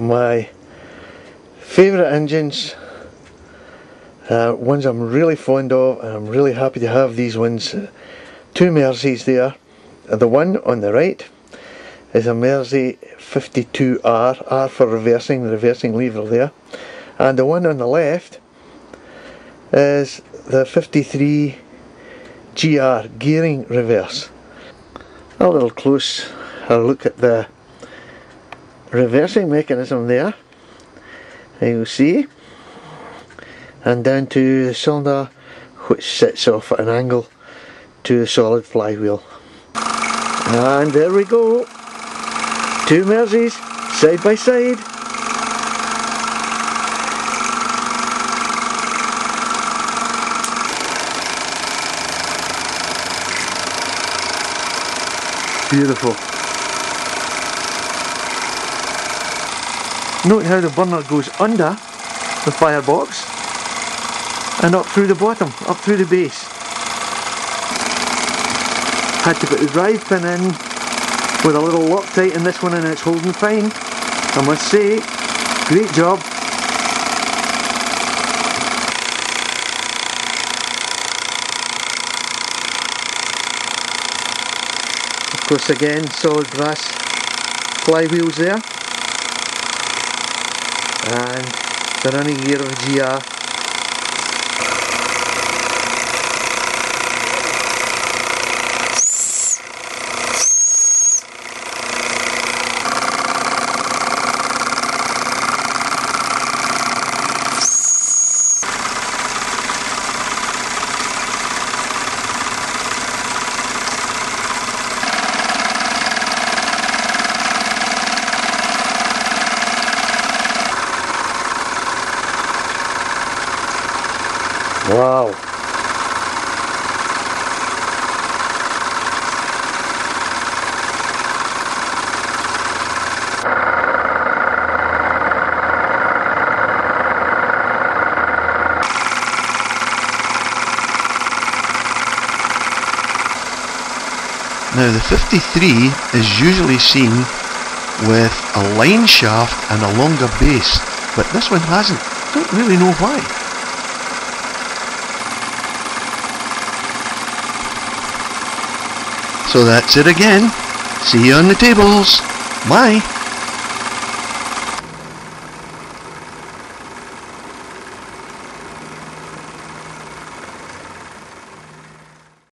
my favourite engines, ones I'm really fond of, and I'm really happy to have these ones. Two Merseys there. The one on the right is a Mersey 52R, R for reversing, the reversing lever there, and the one on the left is the 53 GR gearing reverse. A little close look at the reversing mechanism there, you'll see, and down to the cylinder which sits off at an angle to the solid flywheel. And there we go, two Merseys side by side. Beautiful. Note how the burner goes under the firebox and up through the bottom, up through the base. Had to put the drive pin in with a little Loctite in this one, and it's holding fine. I must say, great job. Of course, again, solid brass flywheels there, and the running gear of GR. Wow. Now the 53 is usually seen with a line shaft and a longer base, but this one hasn't. Don't really know why. So that's it again. See you on the tables. Bye.